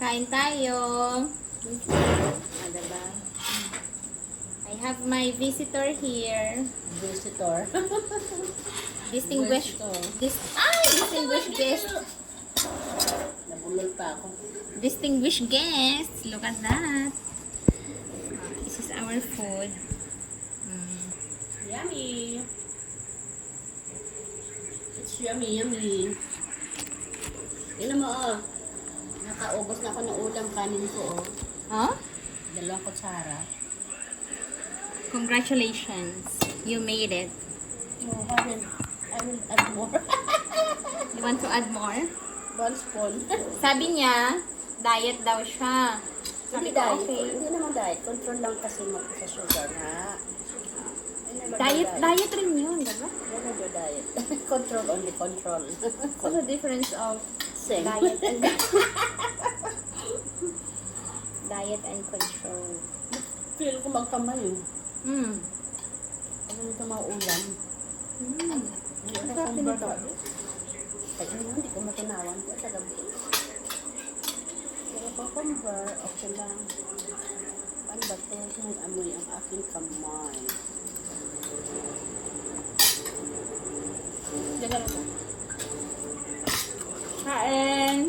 Kain tayo. Ah, diba? I have my visitor here. Visitor. Distinguished. Distinguished guest. Nabulol pa ako. Distinguished guest. Look at that. This is our food. Yummy. It's yummy, yummy. Tingnan mo, oh. Nakaubos na ako ng ulam kanin ko, oh. Huh? 2 kutsara. Congratulations. You made it. Oh, I will add more. You want to add more? 1 spoon. Sabi niya, diet daw siya. Sabi Hindi ko, diet. okay. Hindi naman diet. Control lang kasi mo sa sugar, ha? Diet rin yun, diba? Never do diet. Control only, control. What's the difference of Same. diet and diet and control? Feel ko magkamay, eh. Hmm. Ano nito mga ulam? Hindi Ang ako sarap din ito. Ay, hindi ko matinawan ko sa gabi. Pero cucumber, okay lang. Ano ba ito? May amoy ang aking kamay. Diyan mo. Kain.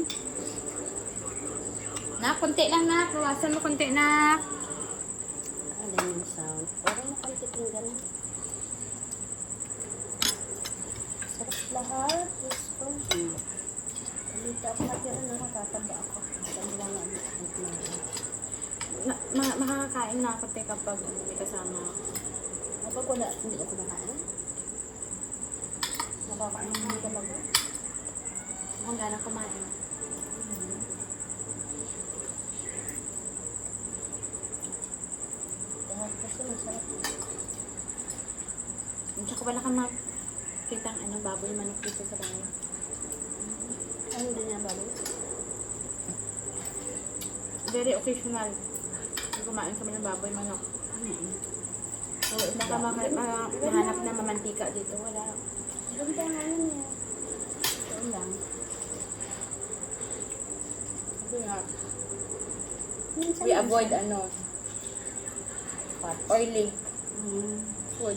Na, konti lang na. Kawasan mo konti na. Ano yung sound? Parang nakalitinggan. Sarap lahat. Diyos ko. Kalita ako natira na nakatataba ako. Sabi lang na. Makakakain na konti kapag may kasama. Kapag wala, hindi ako kumakain. Nakakain hindi ka bago. Kung gano'n kumain. Lahat kasi masarap. Tsaka wala kang makita ang baboy manok dito sa bahay. Ano din niya bago? Very occasional. Kumain kami ng baboy manok. So, baka mahanap na mamantika dito. Wala. Ganda nga yun eh. Ito lang. Sabi nga, Minsan we avoid fat. oily Mm. food.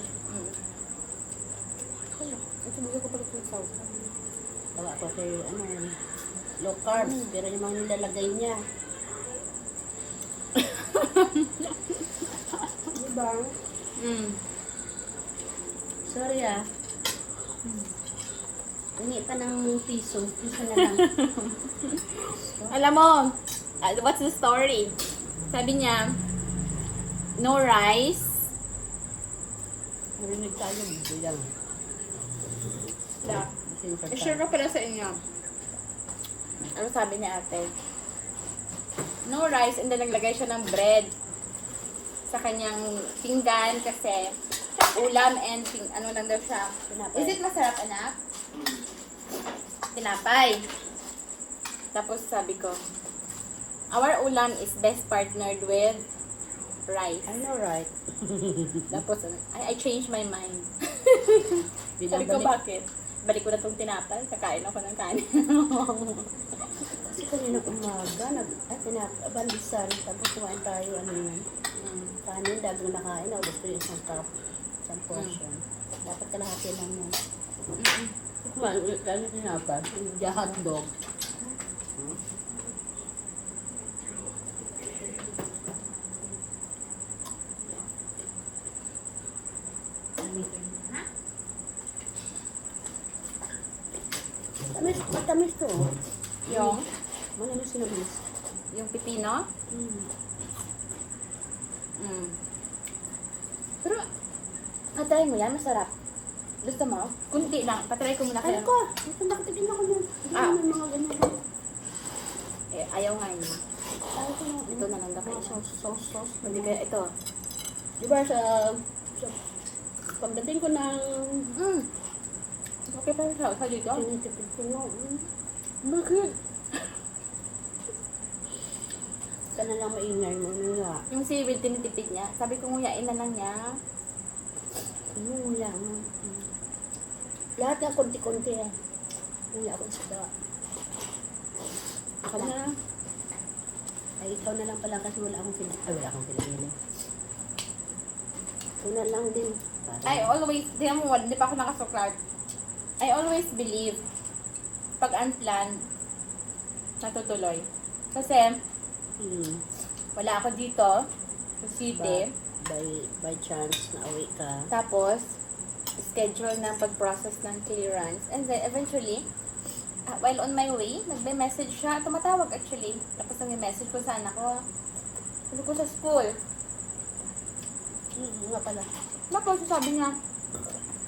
Ito bigyan ko pala yung sauce. Tawa ko kay low carbs, pero yung mga nilalagay niya. Diba? Sorry ah. Hingi pa ng piso. Piso na lang. Alam mo, what's the story? Sabi niya, no rice. Narinig tayo, bigyan lang. I-share ko pala sa inyo. Ano sabi niya ate? No rice and then naglagay siya ng bread sa kanyang pinggan kasi ulam and ano lang daw siya. Tinapay. Is it masarap anak? Tinapay. Tapos sabi ko, our ulam is best partnered with rice. I know, right? Tapos I changed my mind. Sabi ko bakit? Balik ko na itong tinapay, kakain ako ng kanin. Kasi kanina umaga, bandisan, tapos kumain tayo, kanin, dami na nakain, gusto yung isang cup, isang portion. Dapat kalahati lang yan. Kumain ulit tayo tinapay, hindi hotdog. Matamis to. Yung Ano sinamis? pipino. Pero, katry mo yan, masarap. Gusto mo? Kunti lang. Patry ko muna Ano kayo. ko? Nakatikim ako nun. May mga ganun. Eh, ayaw nga niya. Ayaw ko na. Ito na lang daw kayo. Sauce. Hindi kaya ito. Diba sa pagdating ko ng Okay pa sa dito? tinitipid ko no. Bakit? Ka na lang maingay mo nga. Yung seaweed tinitipid niya. Sabi ko nguyain na lang niya. Lang. Lahat na konti-konti eh. Nguya ako sa da. Ako na. Ay, ikaw na lang pala kasi wala akong wala akong pinagili. Ikaw na lang din. I always, di mo, hindi pa ako nakasuklat. I always believe, pag unplanned, natutuloy. Kasi, wala ako dito, sa city. By chance, nauwi ka. Tapos, schedule ng pag-process ng clearance. And then, eventually, while on my way, nagbe-message siya. Tumatawag actually. Tapos nag-message ko sa anak ko. Sabi ko sa school. Nga pala. Tapos sabi niya,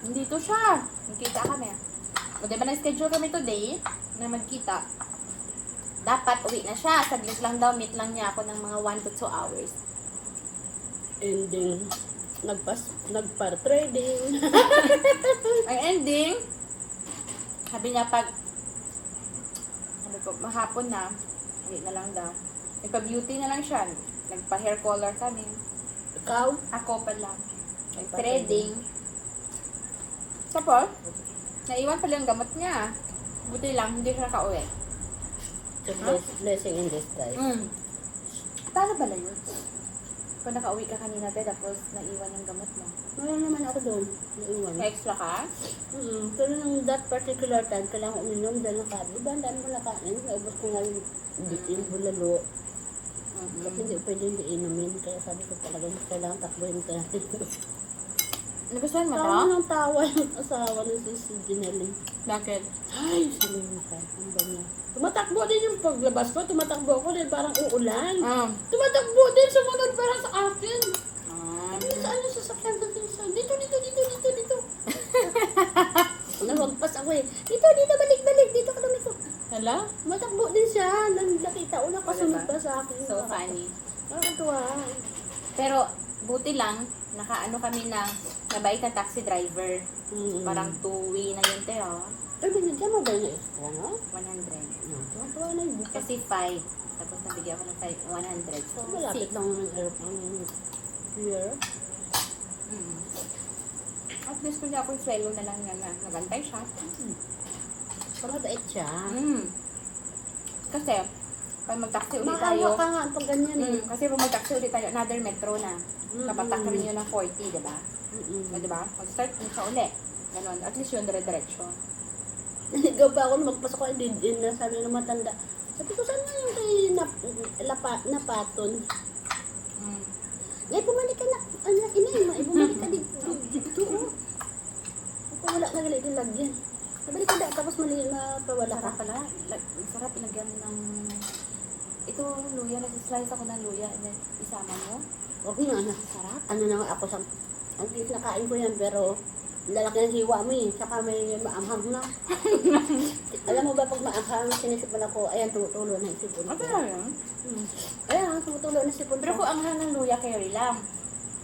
nandito siya. Nagkita kami. O diba na-schedule kami today na magkita. Dapat uwi na siya. Saglit lang daw, meet lang niya ako ng mga 1 to 2 hours. Ending, nagpar-trading. Ang ending, sabi niya sabi ko, mahapon na, uwi na lang daw. Nagpa-beauty na lang siya. Nagpa-hair color kami. Ikaw? Ako pala. Nag-threading. Tapos, naiwan pala yung gamot niya. Buti lang, hindi siya nakauwi. Blessing in disguise. Paano pala yun? Kung nakauwi ka kanina, tapos naiwan yung gamot mo. Wala naman ako doon. Naiwan. May extra ka? Pero nung that particular time, kailangan ko uminom dahil ng kanin. Diba, ang dami ko na kanin. Naubos ko nga yung bulalo. Kasi hindi pwede hindi inumin. Kaya sabi ko talagang kailangan takbuhin ka natin. Nagustuhan mo Tawa to? ng tawa yung asawa ng si Ginelli. Bakit? Ay, sinuha. Ang banya. Tumatakbo din yung paglabas ko. Tumatakbo ako din parang uulan. Tumatakbo din. Sumunod parang sa akin. Saan yung sasakyan ko? Dito. Nagpagpas ako eh. Dito, balik. Dito ka lumiko. Hala? Tumatakbo din siya. Nakita ko na kasunod pa sa akin. So funny. Nakakatuwa. Pero, buti lang, nakaano kami ng nabait na taxi driver. Parang 2-way na yun, Teo. Ay, binigyan mo ba yung extra, no? 100. Tuwa na yung bukas. Kasi 5. Tapos nabigyan ko ng 100. So, Malapit 6. lang ng airplane here. At least kung ako yung swelo na lang na nagantay siya. Mabait siya. Kasi, pag mag-taxi ulit tayo, Maawa ka nga pag ganyan eh. kasi pag mag-taxi ulit tayo, another metro na. Kapatak ka rin yun ng 40, diba? Diba? Mag-start mo siya ulit. Ganon. At least yun, dire-diretso. Naligaw pa ako, magpasok ko, din na sabi ng matanda. Sabi ko, saan nga yung kay napaton? Ay, bumalik ka na. Bumalik ka dito. Ako wala na galit yung lagyan. Nabalik ka na, tapos mapawala ka. Sarap pala. Sarap ilagyan ng... Ito, luya. Nasi-slice ako ng luya. And then, isama mo. Okay nga na. Sarap. Ano na nga ako sa... Ang nakain ko yan, pero... Lalaki ng hiwa mo eh. Saka may maanghang na. Alam mo ba pag maanghang, sinisipon ako, ayan, tumutulo na yung sipon ko. Ano na yun? Ayan, tumutulo na sipon ko. Pero kung ang hang ng luya, carry lang.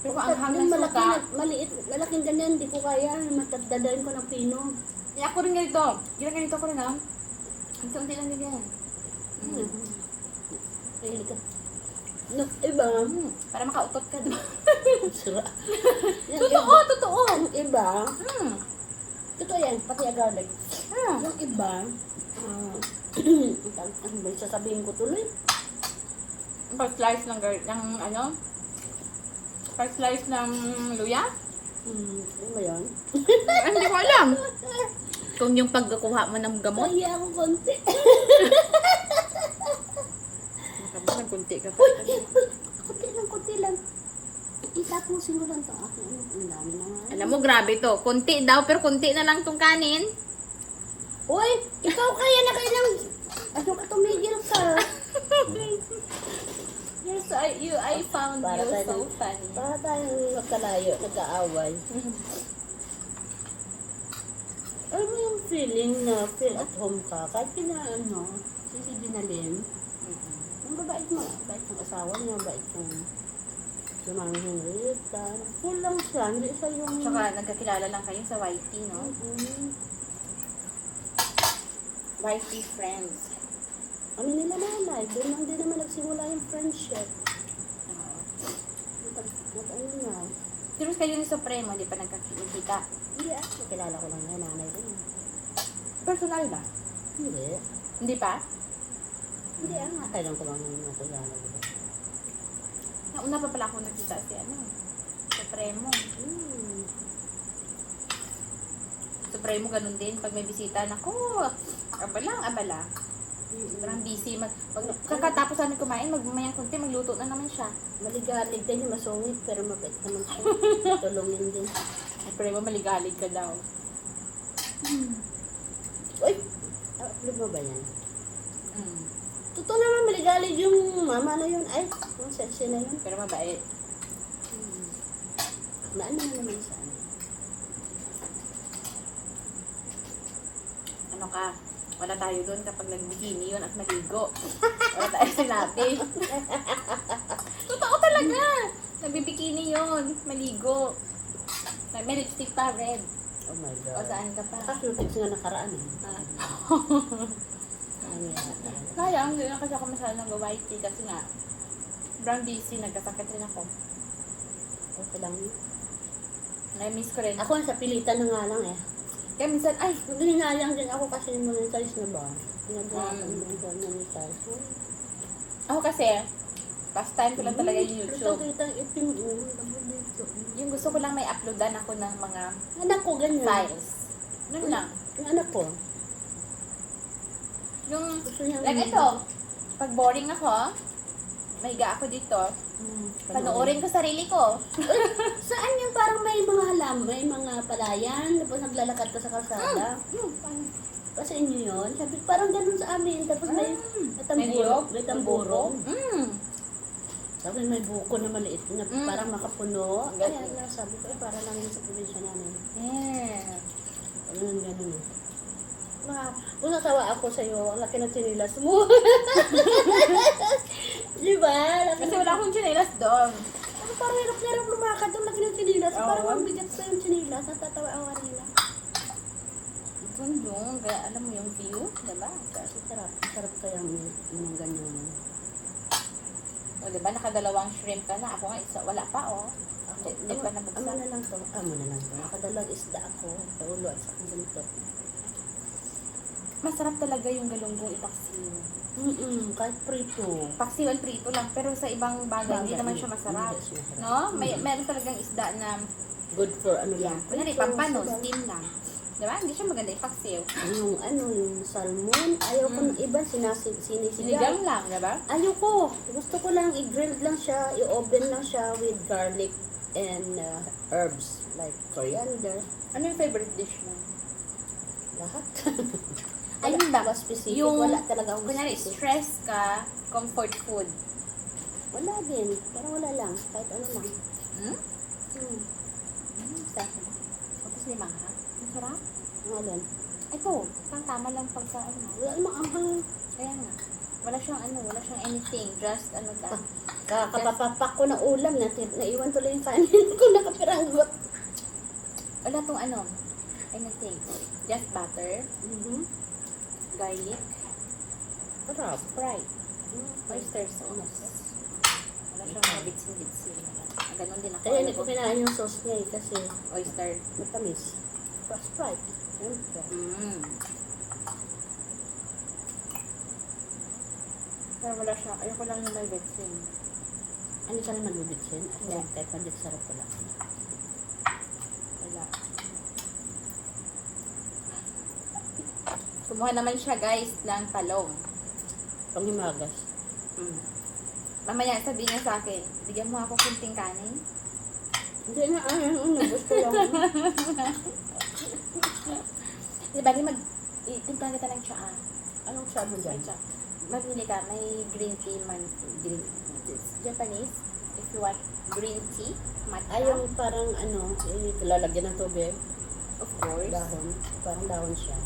Pero kung ang hang ng malaki, suka... maliit, malaking ganyan, di ko kaya. Matadadain ko ng pino. Ako rin ganito. Ganito ko rin ah. Unti-unti lang din yan. Ayun ka. No, iba. Para makautot ka, diba? Sira. Totoo! Yung iba, totoo yan, pati agarlic. Yung iba, ano ba yung sasabihin ko tuloy? First slice ng first slice ng luya? Ano ba yun? Hindi ko alam. Kung yung pagkukuha mo ng gamot. Kaya ako konti. Nagkunti ka pa. Kunti lang. Itapusin mo lang ito. Ang dami na nga. Alam mo, grabe to. Kunti daw, pero kunti na lang tong kanin. Uy, ikaw kaya na kailang... Ano ka tumigil ka? I found Para you tayo so funny. Para tayong magkalayo, nag-aaway. Alam mo yung feeling na feel at home ka, kahit si Dinalin, ang babait mo, bait ng asawa niya, bait ng Mami Henrietta. Full lang siya, hindi siya yung... Tsaka nagkakilala lang kayo sa YT, no? YT friends. Kami nila nanay, doon lang din naman nagsimula yung friendship. Ano na? Pero kayo ni Supremo, hindi pa nagkakita. Hindi kilala ko lang yung nanay ko. Personal ba? Hindi. Hindi pa? Hindi, kailan ko lang naman ako yan. Nauna pa pala ako nakita si Supremo. Supremo ganun din. Pag may bisita, naku, abalang abala. Sobrang busy. Kakatapos namin kumain, magmamayang kunti, magluto na naman siya. Maligalig din yung masungit, pero mabait naman siya. Tulungin din. Supremo, maligalig ka daw. Uy! Upload mo ba yan? Totoo naman, maligalig yung mama na yun. Ay, yung sexy na yun. Pero mabait. Naan naman sa ano. Ano ka? Wala tayo doon kapag nag-bikini yun at maligo. Wala tayo sinabi. Totoo talaga. Nagbibikini yun. Maligo. May lipstick pa, red. Oh my O God. saan ka pa? Nakashooting nga nakaraan eh. Ah. Ano yan talaga. Kaya, hindi na kasi ako masyado nag-YT kasi nga, sobrang busy, nagkasakit rin ako. Okay lang yun. Na-miss ko rin. Ako sa pilitan na nga lang eh. Kaya minsan, ay, Naglinayang din ako kasi monetize na ba? Ginagawa ko Mm. yung monetize. ako kasi, past time ko lang talaga yung YouTube. Kitang itim dito. Yung gusto ko lang may uploadan ako ng mga Anak ko ganyan. files. Nun lang. Yung anak ko. Yung, Gusto niya. like ito, pag boring ako, mahiga ako dito, panoorin ko sarili ko. Saan yung parang may mga may mga palayan, tapos naglalakad ka sa kalsada? Kasi inyo yun? Sabi, parang ganun sa amin. Tapos may tamburo. May tamburo. Tapos may buko na maliit na parang makapuno. Kaya sabi ko, para lang yun sa probinsya namin. Yeah. Ganun. Kung natawa ako sa'yo, ang laki ng chinilas mo. Di ba? Kasi wala akong chinelas doon. Parang hirap lumakad ang laki ng chinilas. Oo. Parang ang bigat pa yung chinilas. Natatawa ako kanina. Doon yung, kaya alam mo yung view, diba? Sarap. Sarap kaya yung ganyan. O diba, nakadalawang shrimp ka na. Ako nga, isa, wala pa oh. Hindi pa Amo nabuksan. na lang to. Amo na lang to. Nakadalang isda ako. Sa ulo at sa buntot. Masarap talaga yung galunggong ipaksiw. Kahit prito. Paksiwan prito lang, pero sa ibang bagay, hindi naman siya masarap. Hindi siya masarap. No? Meron talagang isda na, Good for ano lang. kunyari, pampano, steam lang. Diba? Hindi siya maganda ipaksiw. Yung salmon. Ayaw ko ng iba. Sinisigang. Sinigang lang, diba? Ayaw ko. Gusto ko lang i-grill lang siya. I-oven lang siya with garlic and herbs. Like coriander. Ano yung favorite dish mo? Lahat. Ayun ba? Wala specific. Yung, Wala talaga akong kunyari, specific. stress ka, comfort food. Wala din. Parang wala lang. Kahit ano lang. Sarap. Tapos limang ha? Ang sarap. Ang alin. Ito, tama lang pag sa ano. Wala namang anghang. Kaya nga. Wala siyang anything. Just ano ta. Kakapapapak ko ng ulam. Naiwan tuloy yung kanin ko. Nakapiranggot. Wala tong ano. Anything. Just butter, garlic, Sarap. Sprite, oyster sauce. Wala siyang mga bitsin-bitsin. Ganon din ako. Kaya hindi ko kinain yung sauce niya eh. Kasi Oyster. matamis. Sprite. Siyempre. Pero wala siya. Ayoko lang yung may bitsin. Ano ka naman bubitsin? Yeah. Kahit mabit sarap pala. Wala. Kumuha naman siya guys ng talong. Panghimagas. Mamaya sabihin niya sa akin, bigyan mo ako kunting kanin. Hindi na, gusto lang. Di ba, timplan kita ng tsaa. Anong sabi mo dyan? Mabili ka, may green tea man. Japanese, if you want green tea, matcha. Ay, yung parang lalagyan ng tubig. Of course. Dahon. Parang dahon siya.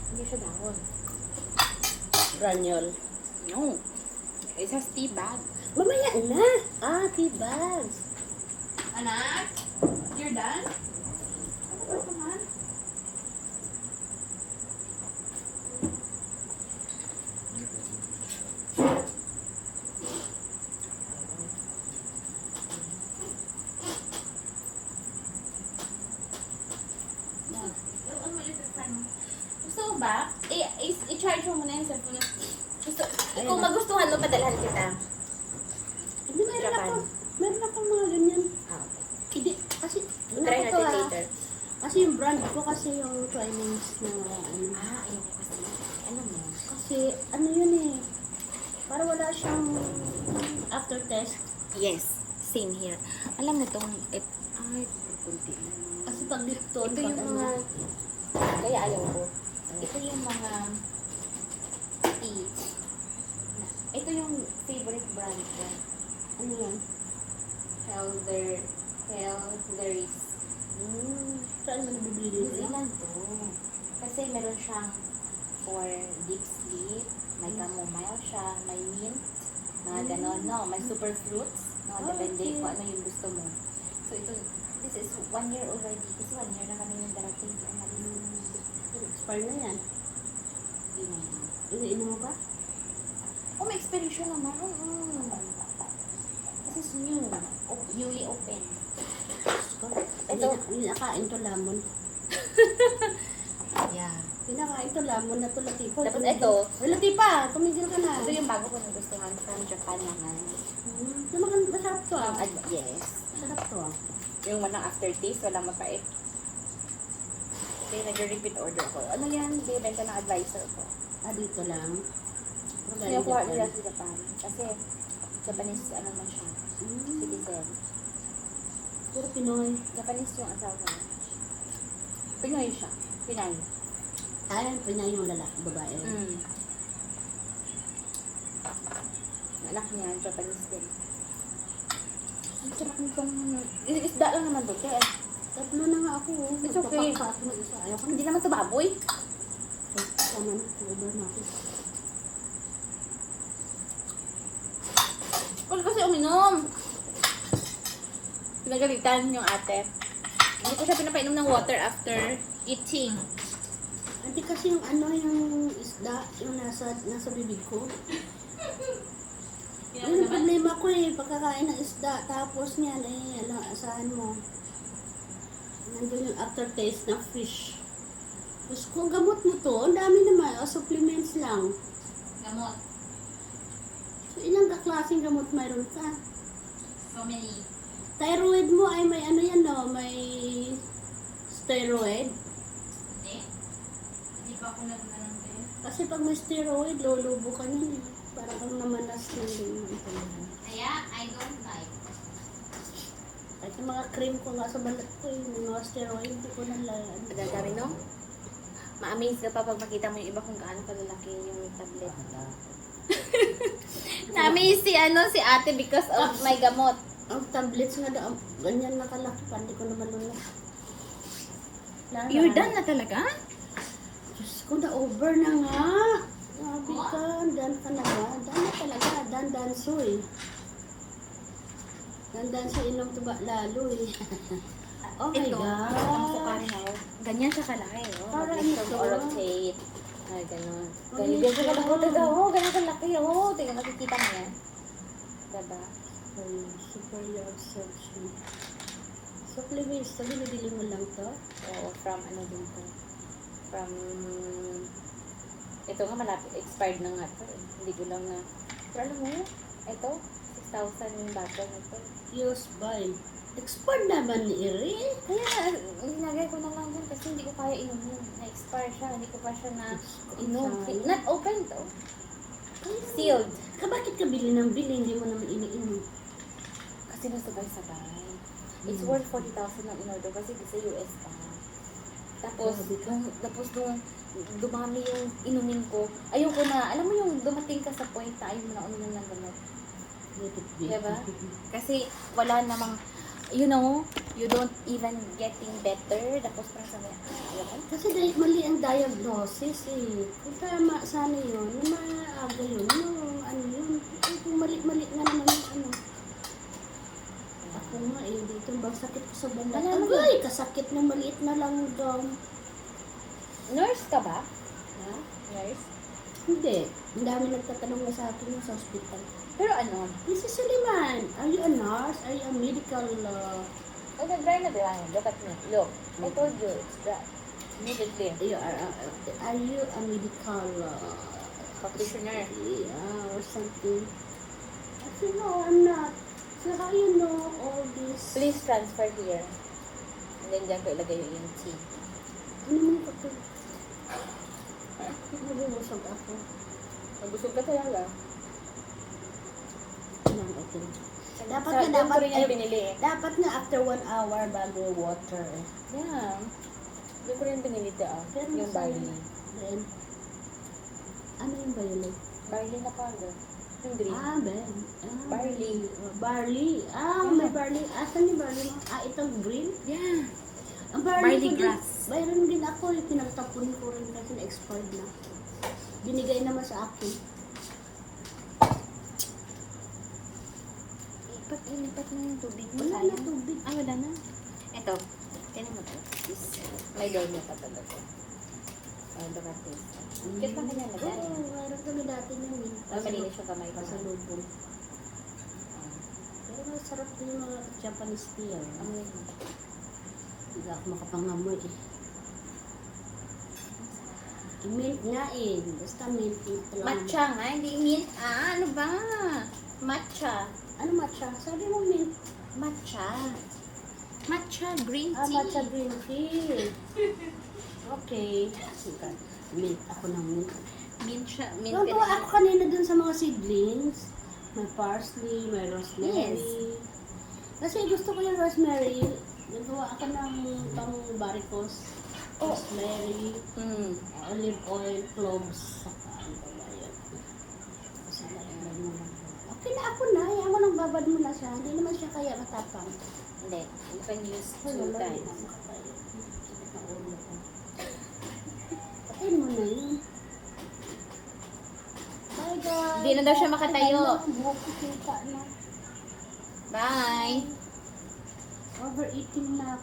Hindi siya dahon. Granule. No. It has tea bag. Mamaya na! Tea bags. Anak, you're done? Gusto mo ba? I-charge mo muna yung cellphone niya. Gusto, Ayun kung na. magustuhan mo, padalhan kita. Hindi, meron Japan. ako. Meron akong mga ganyan. Ah, okay. Hindi, kasi, Try ko natin later. Kasi yung brand ko kasi yung Twinings na ano. Ayoko kasi. Alam mo. Kasi ano yun eh. Para wala siyang aftertaste. Yes, same here. Alam mo itong, ay, kunti lang. Kasi pag Lipton, Ito pag yung ano, mga, kaya ayaw ko. Ito yung mga tea. Ito yung favorite brand ko. ano yan? Helderis. Saan mo nabibili New dito? Zealand to. Kasi meron siyang for deep sleep, may chamomile siya, may mint, mga ganon, no? May super fruits, no? Depende Okay. kung ano yung gusto mo. So ito, this is 1 year already. Kasi 1 year na kami yung darating. Expire na yan. Hindi na yun. Iniinom mo ba? Oh, may expiration naman. This is new. Newly open. Ito. Hindi nakain to lamon. Yeah. Pinakain to lamon na to Latipo. Tapos Tumigil. ito. Ay, Latipa! Tumigil ka na. Ito yung bago ko nagustuhan from Japan naman. Masarap to ah. Yes. Masarap to ah. Yung walang aftertaste, walang mapait. Okay, nag-repeat order ko. Ano yan? Bibenta ng advisor ko. Dito lang. Kinukuha nila sa Japan. Kasi Japanese, ano na siya, Mm. citizen. Puro Pinoy. Japanese yung asawa niya. Pinoy siya. Pinay. Ayan, Pinoy yung lalaki, babae. Anak niya, Japanese din. Ang sarap nitong... Isda lang naman doon. Kaya, Tatlo na nga ako. It's okay. Magpapaksa ako ng isa. Ayaw ko na. hindi naman ito baboy. Tama na. Over na ako. Huwag kasi uminom. Pinagalitan yung ate. Hindi ko siya pinapainom ng water after eating. Hindi kasi yung ano yung isda, yung nasa bibig ko. Yun yung problema ko eh, pagkakain ng isda, tapos niyan eh, asahan mo. Nandun yung aftertaste ng fish. Tapos kung gamot mo to, ang dami naman, supplements lang. Gamot. So ilang kaklaseng gamot mayroon ka? So many. Thyroid mo ay may ano yan no, may steroid. Hindi. Hindi pa ako nagnalang din. Kasi pag may steroid, lulubo ka niyan eh. Parang kang namanas ng Kaya, I don't like. Kahit yung mga cream ko nga sa balat ko eh, yung mga steroid, hindi ko nalaan. Magagami no? Ma-amaze ka pa pag makita mo yung iba kung gaano kalalaki yung tablet. Na-amaze si ate because of my gamot. Ang tablets nga daw, ganyan nakalaki pa, hindi ko naman lunas. You're done na talaga? Diyos ko, na-over na nga. Grabe ka, dan ka na ba? Dan na talaga, dan-danso eh. Dan-danso inom tuba lalo eh. Oh my Ito, God. ang sukari na. Ganyan siya kalaki. Oh. Parang Mag-mix ito. of orotate. Ay, ganun. Ang Ganyan siya ito. kalaki. Oh, ganyan kalaki. Oh, tingnan, makikita mo yan. Diba? Ay, superior absorption. Supplements, sabi nabili mo lang to? Oo, from ano din to. From... Ito nga malapit. Expired na nga to. Eh. Hindi ko lang na... Pero alam mo, ito, 6,000 yung bottle nito. Use by. Expert naman ni Iri. Kaya, linagay ko na lang dun kasi hindi ko kaya inumin. Na-expire siya, hindi ko pa siya na inom. Sayang. Not open to. Sealed. Bakit ka bili ng bili, hindi mo naman iniinom? Kasi nasabay-sabay. It's worth 40,000 ang in-order kasi sa US pa. Tapos, nung dumami yung inumin ko, ayoko na, alam mo yung dumating ka sa point na ayaw mo na uminom ng gamot. Diba? Kasi wala namang, you know, you don't even getting better. Tapos parang sabi, ayaw ko. Kasi mali ang diagnosis eh. Kung tama sana yun, na maaga yun, yung ano yun. Eh, kung mali-mali nga naman yung ano. Ako nga eh, dito bang sakit ko sa balat. Alam mo Agay, kasakit ng maliit na lang daw. Nurse ka ba? Ha? Nurse? Hindi. Ang dami nagtatanong na sa akin sa hospital. Pero ano? Mrs. Suleiman, are you a nurse? Are you a medical Oh, nag-dry na ba? Look at me. Look. I told you, it's dry. Immediately. are you a medical Practitioner. Yeah, or something. Kasi no, I'm not. Saka you know, all this. Please transfer here. And then dyan ko ilagay yung tea. Ano mo ito? Nabumusog ako. Mabusog ka talaga. Yan, okay. Dapat Sa- nga, doon ko dapat, rin yung binili eh. dapat nga after 1 hour bago water eh. Yeah. Doon ko rin binili ito ah. Pero Yung barley. Then, ano yung violet? Barley na powder. Yung green. Ah, Ben. Ah, Barley. Barley. Ah, may barley. Asan yung barley mo? Ah, itong green? Yeah. Ang barley Barley ko din. grass. Mayroon din ako. Pinagtapon ko rin kasi na-expired na. Binigay naman sa akin. Ilipat na yung tubig mo. Wala na tubig. Ah, wala na. Ito. Tinan mo to. May doon pa talaga. Oh, dumating. Cute pa kanya na dyan. Oo, mayroon kami dati nun eh. Oh, malinis yung kamay ko. Pasalubong. Pero masarap din yung mga Japanese tea. Ano yun? Hindi ako makapangamoy eh. Mint nga eh. Basta mint lang. Matcha nga, hindi mint. Ah, ano ba? Matcha. Ano matcha? Sabi mo mint. Matcha. Matcha green tea. Ah, matcha green tea. Okay. Sige. Mint. Ako ng mint. Mint siya. Mint Nagawa ka ako kanina dun sa mga seedlings. May parsley, may rosemary. Yes. Kasi gusto ko yung rosemary. Nagawa ako ng pang varicose. Rosemary, olive oil, cloves, saka ano pa ba yun. Kasi nalaglag mo lang. Okay na ako na. Ayaw mo nang babad mo na siya. Hindi naman siya kaya matapang. Hindi. You can use Ay, 2 wala, times. hindi na makatayo. Sakit na ulo ko. Patayin mo na yun. Bye guys. Hindi na daw siya makatayo. Ay, ang buhok ko kita na. Bye. Overeating na ako.